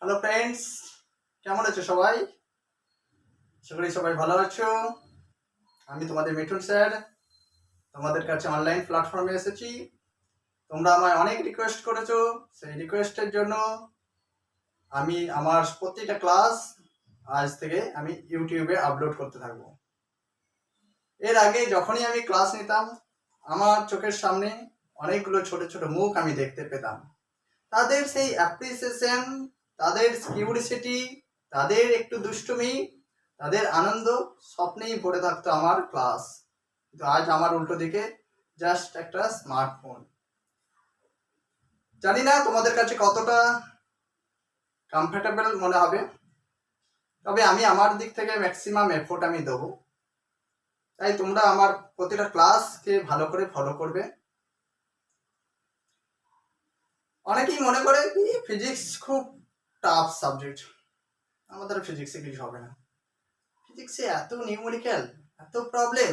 Hello friends, কেমন আছো সবাই? আশা করি সবাই ভালো আছো। আমি তোমাদের মিঠুন স্যার তোমাদের কাছে অনলাইন প্ল্যাটফর্মে এসেছি। তোমরা আমায় অনেক রিকোয়েস্ট করেছো, সেই রিকোয়েস্টের জন্য আমি আমার প্রত্যেকটা ক্লাস আজ থেকে আমি ইউটিউবে আপলোড করতে থাকবো। এর আগে যখনই আমি ক্লাস নিতাম আমার চোখের সামনে অনেকগুলো ছোট ছোট মুখ আমি দেখতে পেতাম। তাদের সেই অ্যাপ্রিসিয়েশন, তাদের কিউরিসিটি, তাদের একটু দুষ্টুমি, তাদের আনন্দ স্বপ্নেই ভরে থাকতো আমার ক্লাস। কিন্তু আজ আমার উল্টো দিকে জাস্ট একটা স্মার্টফোন। জানি না তোমাদের কাছে কতটা কমফর্টেবল মনে হবে, তবে আমি আমার দিক থেকে ম্যাক্সিমাম এফোর্ট আমি দেবো। তাই তোমরা আমার প্রতিটা ক্লাসকে ভালো করে ফলো করবে। অনেকেই মনে করে কি ফিজিক্স খুব টাফ সাবজেক্ট, আমাদের ফিজিক্সে কিছু হবে না। ফিজিক্সে এত নিউমেরিক্যাল, এত প্রবলেম,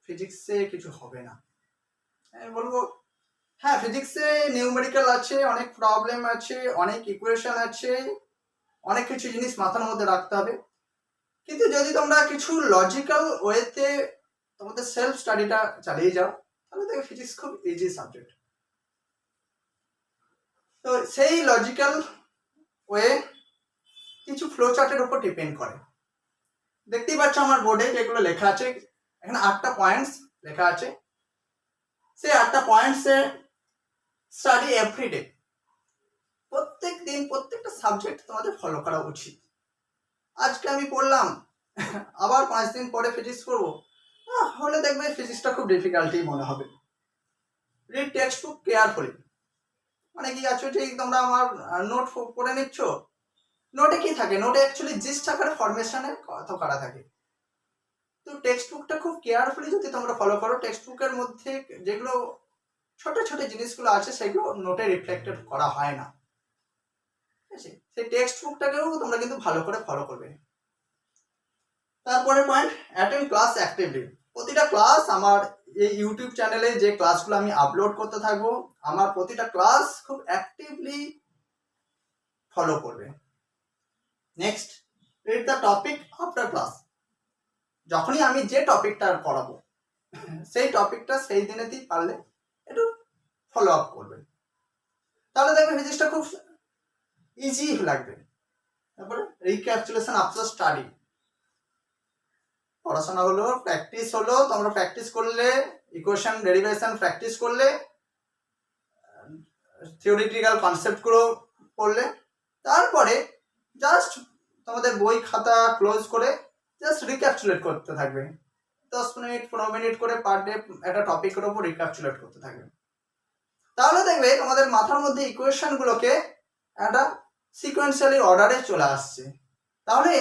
ফিজিক্সে কিছু হবে না। আমি বলবো হ্যাঁ, ফিজিক্সে নিউমেরিক্যাল আছে, অনেক প্রবলেম আছে, অনেক ইকুয়েশন আছে, অনেক কিছু জিনিস মাথার মধ্যে রাখতে হবে। কিন্তু যদি তোমরা কিছু লজিক্যাল ওয়েতে তোমাদের সেলফ স্টাডিটা চালিয়ে যাও তাহলে দেখো ফিজিক্স খুব ইজি সাবজেক্ট। তো সেই লজিক্যাল ওয়ে কিছু ফ্লো চার্টের উপর ডিপেন্ড করে। দেখতেই পাচ্ছ আমার বোর্ডে যেগুলো লেখা আছে, এখানে 8টা পয়েন্টস লেখা আছে। সেই 8টা পয়েন্টসে স্টাডি এভরিডে, প্রত্যেক দিন প্রত্যেকটা সাবজেক্ট তোমাদের ফলো করা উচিত। আজকে আমি পড়লাম, আবার 5 দিন পরে ফিজিক্স পড়বো, হলে দেখবে ফিজিক্সটা খুব ডিফিকাল্টই মনে হবে। Read text book carefully. মানে কি আছো যে তোমরা আমার নোট পড়ে নিচ্ছ, নোটে কি থাকে, নোটে অ্যাকচুয়ালি জিস্ট আকারে ফরমেশনের কথা করা থাকে। তো টেক্সট বুকটা খুব কেয়ারফুলি যদি তোমরা ফলো করো, টেক্সট বুকের মধ্যে যেগুলো ছোট ছোট জিনিসগুলো আছে সেগুলো নোটে রিফ্লেক্টেড করা হয় না। ঠিক আছে, সেই টেক্সট বুকটাকেও তোমরা কিন্তু ভালো করে ফলো করবে। তারপরে পয়েন্ট, অ্যাটেন্ড ক্লাস অ্যাক্টিভলি। প্রতিটা ক্লাস আমার এই ইউটিউব চ্যানেলে যে ক্লাসগুলো আমি আপলোড করতে থাকবো, আমার প্রতিটা ক্লাস খুব অ্যাক্টিভলি ফলো করবে। Next, read the topic after class. যখনই আমি যে টপিকটা পড়াবো সেই টপিকটা সেই দিনেতেই পারলে একটু ফলো আপ করবে, তাহলে দেখবে ফিজিক্সটা খুব ইজি লাগবে। তারপরে রিক্যাপচুলেশন আফটার স্টাডি। পড়াশোনা হলো, প্র্যাকটিস হলো, তোমরা প্র্যাকটিস করলে, ইকুয়েশন ডেরিভেশন প্র্যাকটিস করলে, থিওরিটিক্যাল কনসেপ্টগুলো পড়লে, তারপরে জাস্ট তোমাদের বই খাতা ক্লোজ করে জাস্ট রিক্যাপচুলেট করতে থাকবে। 10 মিনিট 15 মিনিট করে পার ডে একটা টপিকের ওপর রিক্যাপচুলেট করতে থাকবে। তাহলে দেখবে তোমাদের মাথার মধ্যে ইকুয়েশনগুলোকে একটা সিকোয়েন্সিয়ালি অর্ডারে চলে আসছে। তাহলে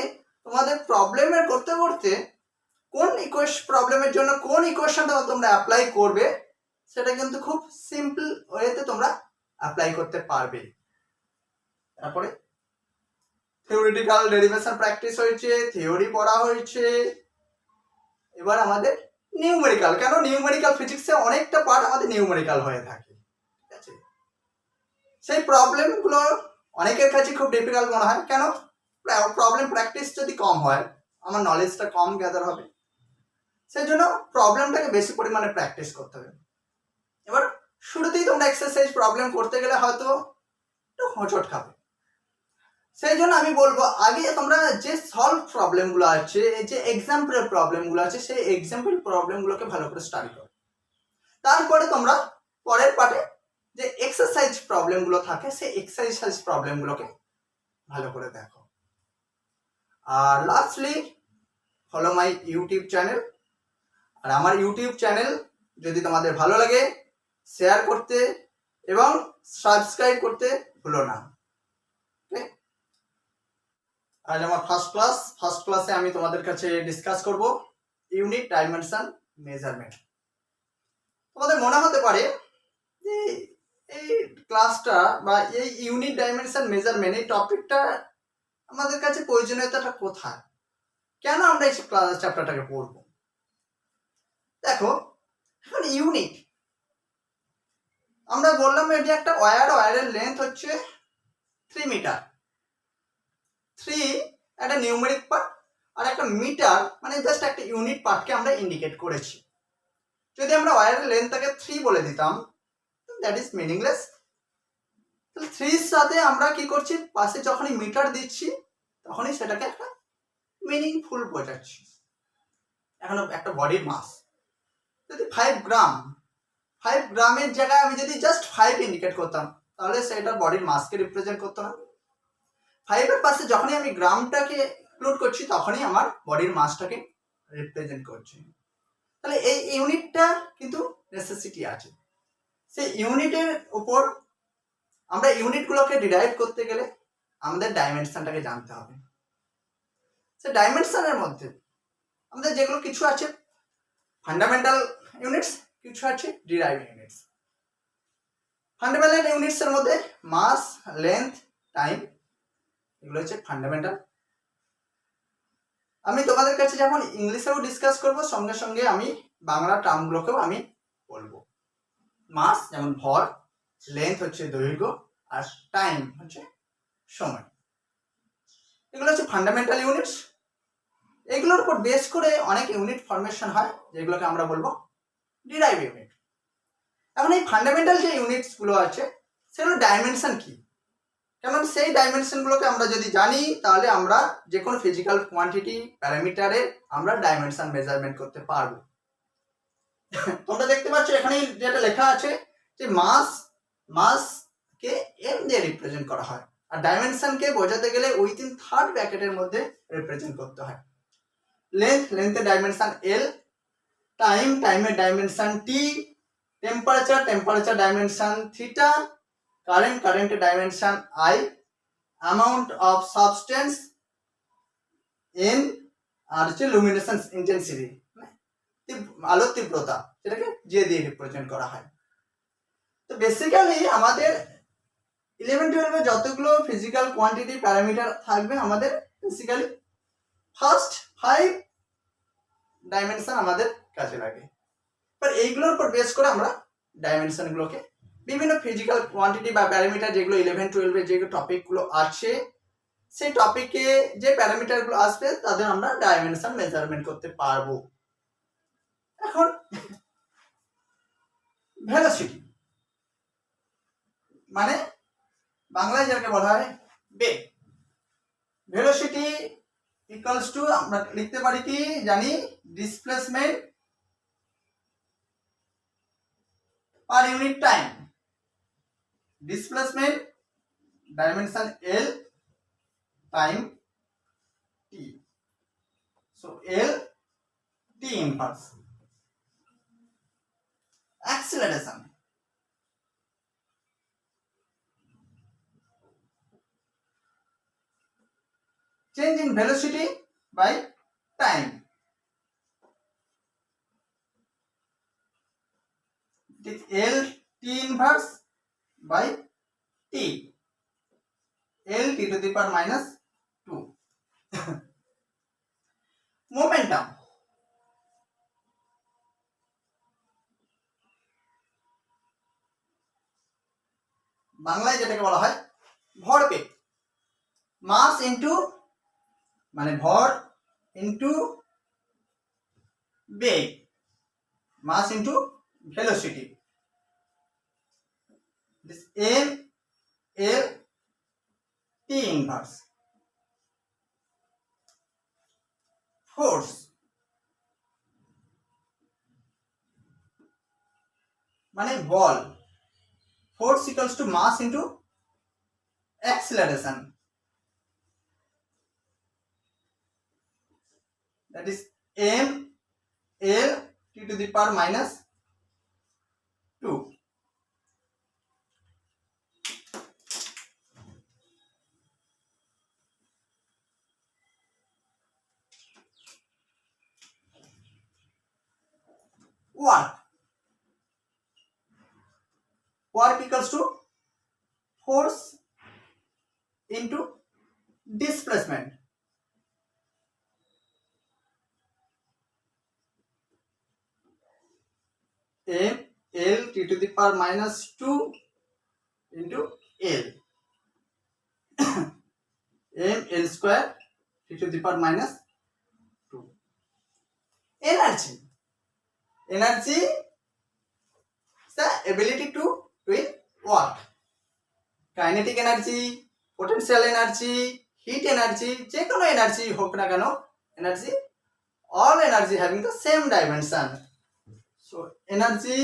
তোমাদের প্রবলেমের করতে করতে কোন প্রবলেমের জন্য কোন ইকুয়েশনটা তোমরা অ্যাপ্লাই করবে সেটা কিন্তু খুব সিম্পল ওয়েতে তোমরা অ্যাপ্লাই করতে পারবে। তারপরে থিওরিটিক্যাল ডেরিভেশন প্র্যাকটিস হয়েছে, থিওরি পড়া হয়েছে, এবার আমাদের নিউমেরিক্যাল। কেন নিউমেরিক্যাল, ফিজিক্সে অনেকটা পার্ট আমাদের নিউমেরিক্যাল হয়ে থাকে। ঠিক আছে, সেই প্রবলেমগুলো অনেকের কাছে খুব ডিফিকাল্ট মনে হয়। কেন? প্রবলেম প্র্যাকটিস যদি কম হয় আমার নলেজটা কম গ্যাদার হবে, সেই জন্য প্রবলেমটাকে বেশি পরিমাণে প্র্যাকটিস করতে হবে। এবার শুরুতেই তোমরা এক্সারসাইজ প্রবলেম করতে গেলে হয়তো একটু হোঁচট খাবে, সেই জন্য আমি বলবো আগে তোমরা যে সলভ প্রবলেমগুলো আছে, যে এক্সাম্পলের প্রবলেমগুলো আছে, সেই এক্সাম্পল প্রবলেমগুলোকে ভালো করে স্টাডি করো। তারপরে তোমরা পরের পার্টে যে এক্সারসাইজ প্রবলেমগুলো থাকে সেই এক্সারসাইজ প্রবলেমগুলোকে ভালো করে দেখো। আর lastly follow my YouTube channel. আর আমার ইউটিউব চ্যানেল যদি তোমাদের ভালো লাগে শেয়ার করতে এবং সাবস্ক্রাইব করতে ভুলো না। আজ আমার ফার্স্ট ক্লাসে আমি তোমাদের কাছে ডিসকাস করব ইউনিট ডাইমেনশন মেজারমেন্ট। তোমাদের মনে হতে পারে যে এই ক্লাসটা বা এই ইউনিট ডাইমেনশন মেজারমেন্ট এই টপিকটা আমাদের কাছে প্রয়োজনীয়তাটা কোথায়, কেন আমরা এই চ্যাপ্টারটাকে পড়ব। দেখো, এখন ইউনিট আমরা বললাম যে একটা ওয়্যারের লেন্থ হচ্ছে 3 মিটার। 3 একটা নিউমেরিক পার্ট আর একটা মিটার মানে জাস্ট একটা ইউনিট পার্টকে আমরা ইন্ডিকেট করেছি। যদি আমরা ওয়্যারের লেন্থটাকে 3 বলে দিতাম দ্যাট ইজ মিনিংলেস। তাহলে 3 এর সাথে আমরা কি করছি, পাশে যখনই মিটার দিচ্ছি তখনই সেটাকে একটা মিনিংফুল বোঝাচ্ছি। এখন একটা বডির মাস যদি 5 গ্রাম, 5 গ্রামের জায়গায় আমি যদি জাস্ট 5 ইন্ডিকেট করতাম তাহলে সেটা বডির মাসকে রিপ্রেজেন্ট করতো না। 5 এর পাশে যখনই আমি গ্রামটাকে ইনক্লুড করছি তখনই আমার বডির মাসটাকে রিপ্রেজেন্ট করছি। তাহলে এই ইউনিটটা কিন্তু নেসেসিটি আছে। সেই ইউনিটের উপর আমরা ইউনিটগুলোকে ডিরাইভ করতে গেলে আমাদের ডাইমেনশনটাকে জানতে হবে। সে ডাইমেনশনের মধ্যে আমাদের যেগুলো কিছু আছে ফান্ডামেন্টাল ইউনিটস, কিছু আছে ডিরাইভ ইউনিটস। ফান্ডামেন্টাল ইউনিটসের মধ্যে মাস, লেন্থ, টাইম এগুলো হচ্ছে ফান্ডামেন্টাল। আমি তোমাদের কাছে যখন ইংলিশেও ডিসকাস করব সঙ্গে সঙ্গে আমি বাংলা টার্মগুলোকেও আমি বলবো। মাস যেমন ভর, লেন্থ হচ্ছে দৈর্ঘ্য, আর টাইম হচ্ছে সময়। এগুলো হচ্ছে ফান্ডামেন্টাল ইউনিটস। এগুলোর উপর বেস করে অনেক ইউনিট ফরমেশন হয় যেগুলোকে আমরা বলবো ডিরাইভ ইউনিট। এখন এই ফান্ডামেন্টাল যে ইউনিটসগুলো আছে সেগুলো ডাইমেনশন কি, কেমন সেই ডাইমেনশনগুলোকে আমরা যদি জানি তাহলে আমরা যে কোনো ফিজিক্যাল কোয়ান্টিটি প্যারামিটারে আমরা ডাইমেনশন মেজারমেন্ট করতে পারবো। তোমরা দেখতে পাচ্ছ এখানে যেটা লেখা আছে যে মাসকে এম দিয়ে রিপ্রেজেন্ট করা হয়, আর ডাইমেনশনকে বোঝাতে গেলে উইথিন থার্ড ব্র্যাকেটের মধ্যে রিপ্রেজেন্ট করতে হয়। লেন্থের ডাইমেনশন এল, টাইমের dimension T, temperature dimension theta, কারেন্টের dimension I, amount of substance N, আর হচ্ছে লুমিনেশন ইন্টেন্সিটি আলোর তীব্রতা, সেটাকে জে দিয়ে রিপ্রেজেন্ট করা হয়। তো বেসিক্যালি আমাদের 11-12 এ যতগুলো ফিজিক্যাল কোয়ান্টিটি প্যারামিটার থাকবে আমাদের বেসিক্যালি ফার্স্ট 5 ডাইমেনশন আমাদের কাজে লাগে। এবার এইগুলোর উপর বেস করে আমরা ডাইমেনশনগুলোকে বিভিন্ন ফিজিক্যাল কোয়ান্টিটি বা প্যারামিটার যেগুলো 11-12 এর যে টপিকগুলো আছে সেই টপিকে যে প্যারামিটারগুলো আসবে তাদের আমরা ডাইমেনশন মেজারমেন্ট করতে পারবো। এখন ভেলোসিটি মানে বাংলায় যেটাকে বলা হয় বেগ। ভেলোসিটি ইকুয়ালস টু আমরা লিখতে পারি কি জানি displacement per unit time. Displacement dimension L time T, so L T inverse. Acceleration change in velocity by time, it is L T inverse by T, L T to the power minus 2. Momentum বাংলায় যেটাকে বলা হয় ভরবেগ। মাস into মানে ভর into বেগ, mass into velocity, this m l t inverse. Force মানে বল, force equals to mass into acceleration, that is m l t to the power minus 2. Work equals to force into displacement, m l t to the power minus 2 into l. L square t to the power minus 2. Energy is the ability to do what? Kinetic energy, potential energy, heat energy, যে কোনো energy হোক না কেন, energy, all energy having the same dimension. So energy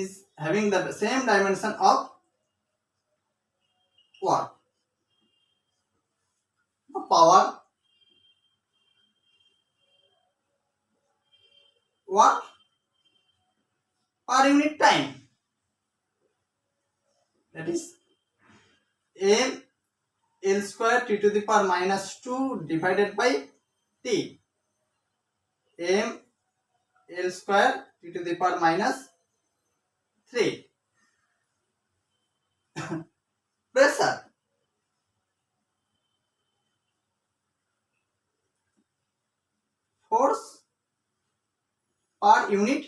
is having the same dimension of what? Power, what? Per unit time. That is m L square t to the power minus 2 divided by t. M L square t to the power minus 3. Pressure. Force per unit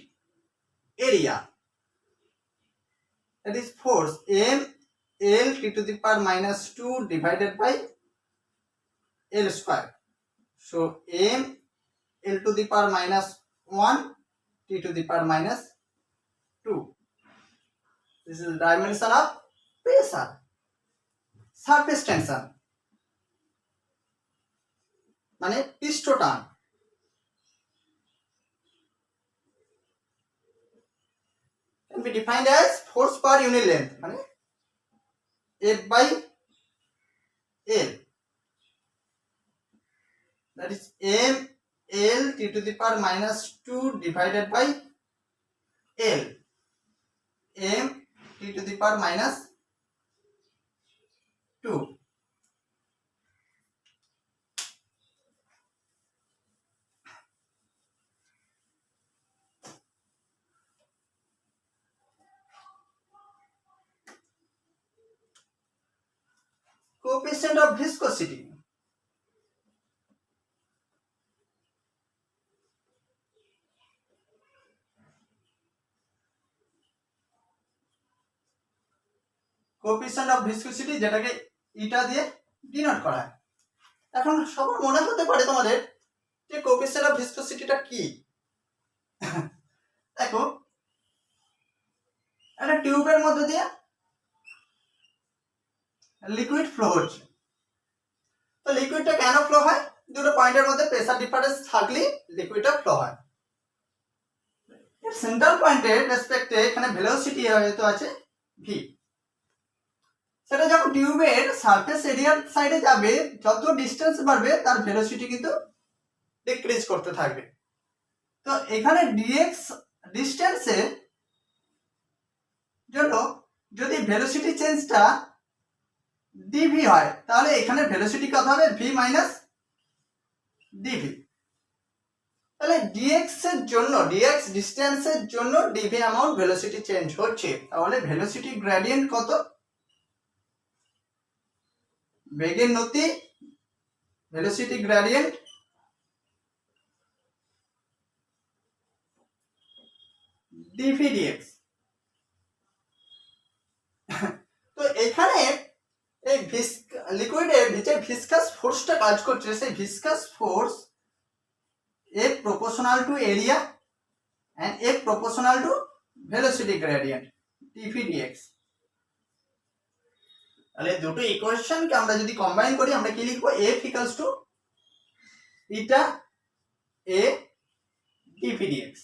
area. That is force m L t to the power minus 2 divided by L square. So m L to the power minus 1 t to the power minus 2. This is the dimension of pressure. Surface tension মানে পৃষ্ঠটান। Can be defined as force per unit length মানে F by L. That is m L t to the power minus 2 divided by L. M t to the power minus 2. Coefficient of viscosity. Coefficient of viscosity যেটাকে eta দিয়ে denote করা হয়। এখন সবার মনে হতে পারে তোমাদের যে কোএফিসিয়েন্ট অফ ভিসকসিটিটা কি। দেখো একটা টিউবের মধ্যে দিয়ে লিকুইড ফ্লো হচ্ছে, তো লিকুইডটা কেন ফ্লো হয়? দুটো পয়েন্টের মধ্যে প্রেসার ডিফারেন্স থাকলে লিকুইডটা ফ্লো হয়। সেন্ট্রাল পয়েন্টের রেসপেক্টে এখানে ভেলোসিটি হয়তো আছে ভি। সেটা যখন টিউবের সারফেস এরিয়ার সাইডে যাবে, যত ডিসটেন্স বাড়বে তার ভেলোসিটি কিন্তু ডিক্রিজ করতে থাকবে। তো এখানে ডিএক্স ডিস্টেন্সের জন্য যদি ভেলোসিটি চেঞ্জটা ডিভি হয়, তাহলে এখানে ভেলোসিটি কত হবে? V minus dv. তাহলে ডিএক্স এর জন্য, ডিএক্স ডিস্টেন্সের জন্য ডিভি অ্যামাউন্ট ভেলোসিটি চেঞ্জ হচ্ছে, তাহলে ভেলোসিটি গ্রেডিয়েন্ট কত? বেগের নতি ভেলোসিটি গ্রেডিয়েন্ট ডিভি ডিএক্স। তো এখানে এই লিকুইডের যে ভিসকাস ফোর্সটা কাজ করছে, সেই viscous force F proportional to area and F proportional to velocity gradient dv dx। তাহলে দুটো ইকুয়েশনকে আমরা যদি কম্বাইন করি, আমরা কি লিখবো? F equals to eta a dv dx।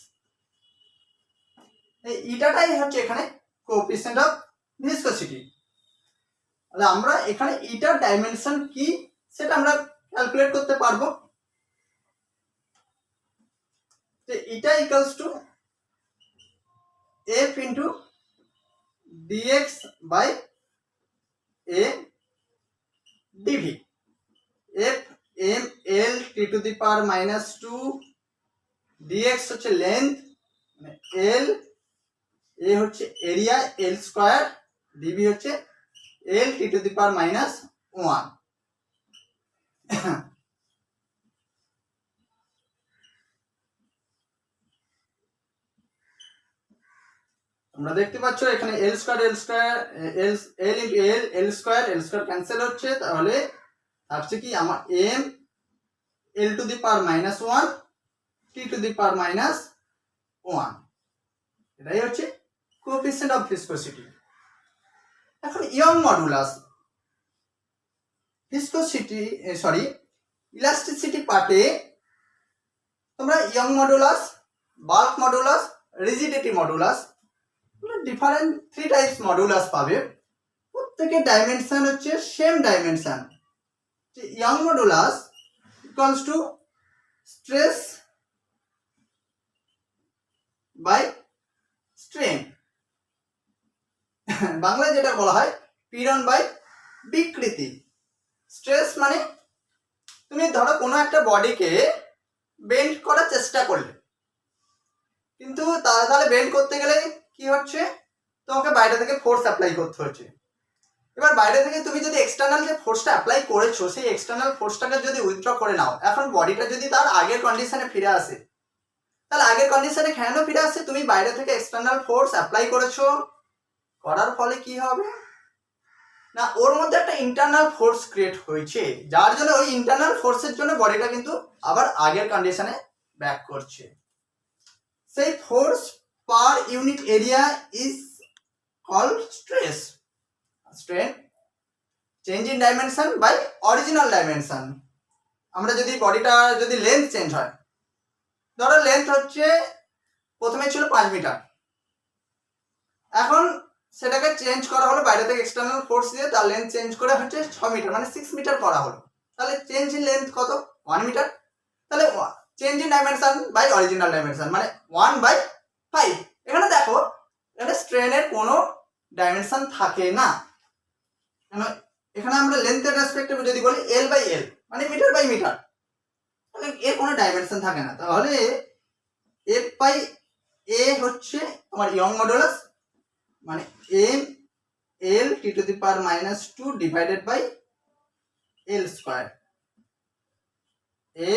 এই ইটাটাই হচ্ছে এখানে কোএফিসিয়েন্ট অফ ভিসকসিটি। তাহলে আমরা এখানে ইটার ডাইমেনশন কি সেটা আমরা ক্যালকুলেট করতে পারবো। Eta equals to f into dx by a dv। f m l t to the power minus 2 dx হচ্ছে লেন্থ, l a হচ্ছে এরিয়া l স্কয়ার, dv হচ্ছে l t to the power minus 1। তোমরা দেখতে পাচ্ছ এখানে এল square cancel হচ্ছে, তাহলে থাকছে কি আমার M L to the power -1 T to the power -1, এটাই হচ্ছে কোএফিসিয়েন্ট অফ ভিসকোসিটি। এখন ইয়ং মডুলাস ইলাস্টিসিটি পার্টে তোমরা Young modulus, bulk modulus, rigidity modulus, different 3 types modulus পাবে। প্রত্যেকের ডাইমেনশন হচ্ছে same dimension. Young modulus equals to stress by strain, বাংলায় যেটা বলা হয় পীড়ন বাই বিকৃতি। স্ট্রেস মানে তুমি ধরো কোনো একটা বডিকে বেন্ড করার চেষ্টা করলে, কিন্তু তাহলে বেন্ড করতে গেলে কি হচ্ছে, তোমাকে বাইরে থেকে ফোর্স অ্যাপ্লাই করতে হচ্ছে। এবার বাইরে থেকে তুমি যদি এক্সটার্নাল যে ফোর্সটা অ্যাপ্লাই করেছো সেই এক্সটার্নাল ফোর্সটাকে যদি উইথড্র করে নাও, এখন বডিটা যদি তার আগের কন্ডিশনে ফিরে আসে, তাহলে আগের কন্ডিশনে কেন ফিরে আসে, তুমি বাইরে থেকে এক্সটার্নাল ফোর্স অ্যাপ্লাই করেছো, করার ফলে কি হবে না ওর মধ্যে একটা ইন্টারনাল ফোর্স ক্রিয়েট হয়েছে, যার জন্য ওই ইন্টারনাল ফোর্সের জন্য বডিটা কিন্তু আবার আগের কন্ডিশনে ব্যাক করছে। সেই force per unit area is called stress. Strain change in dimension by original dimension. আমরা যদি বডিটা যদি লেন্থ চেঞ্জ হয়, ধরো লেন্থ হচ্ছে প্রথমে ছিল 5 মিটার, এখন সেটাকে চেঞ্জ করা হলো বাইরে থেকে এক্সটার্নাল ফোর্স দিয়ে, তার লেন্থ চেঞ্জ করে হচ্ছে 6 মিটার, মানে 6 মিটার করা হলো। তাহলে চেঞ্জ ইন লেন্থ কত, 1 মিটার। তাহলে change in dimension by original dimension মানে 1/5। এখানে দেখো এখানে স্ট্রেনের কোনো ডাইমেনশন থাকে না, এখানে আমরা লেন্থের রেসপেক্টে যদি বলি L/L মানে মিটার বাই মিটার, তাহলে এর কোনো ডাইমেনশন থাকে না। তাহলে F/A হচ্ছে তোমার ইয়ং মডুলাস, মানে m l t to the power -2 divided by l square,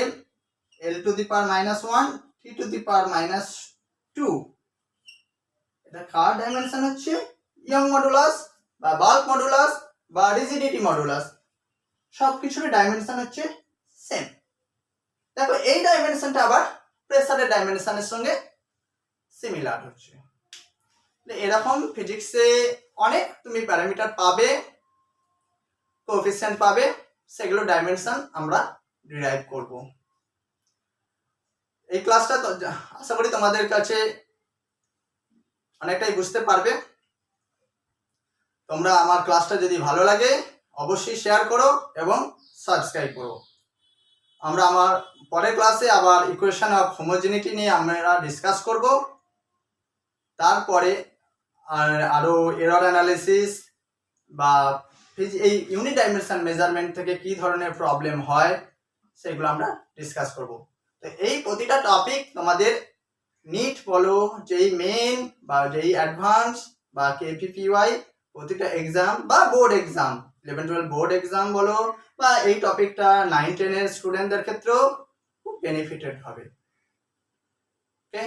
m l to the power -1 t to the power -2। এটা কার ডাইমেনশন হচ্ছে ইয়ং মডুলাস বা বাল্ক মডুলাস বা রিজিডিটি মডুলাস, সবকিছুর ডাইমেনশন হচ্ছে সেম। দেখো এই ডাইমেনশনটা আবার প্রেসারের ডাইমেনশনের সঙ্গে সিমিলার হচ্ছে। এরকম ফিজিক্সে অনেক তুমি প্যারামিটার পাবে, কোএফিসিয়েন্ট পাবে, সেগুলো ডাইমেনশন আমরা ডিরাইভ করব। এই ক্লাসটা আশা করি তোমাদের কাছে অনেকটাই বুঝতে পারবে। তোমরা আমার ক্লাসটা যদি ভালো লাগে অবশ্যই শেয়ার করো এবং সাবস্ক্রাইব করো। আমরা আমার পরের ক্লাসে আবার ইকুয়েশন অফ হোমোজেনিটি নিয়ে আমরা ডিসকাস করব। তারপরে আরো এরর অ্যানালিসিস বা এই ইউনিট ডাইমেনশন মেজারমেন্ট থেকে কি ধরনের প্রবলেম হয় সেগুলো আমরা ডিসকাস করব। তো এই প্রতিটা টপিক তোমাদের নিট বলো, যেই মেন বা যেই অ্যাডভান্স বা KPPY প্রতিটা এক্সাম বা বোর্ড এক্সাম 11-12 বোর্ড এক্সাম বলো, বা এই টপিকটা 9-10 এর স্টুডেন্টদের ক্ষেত্রেও খুব বেনিফিটেড হবে। ওকে।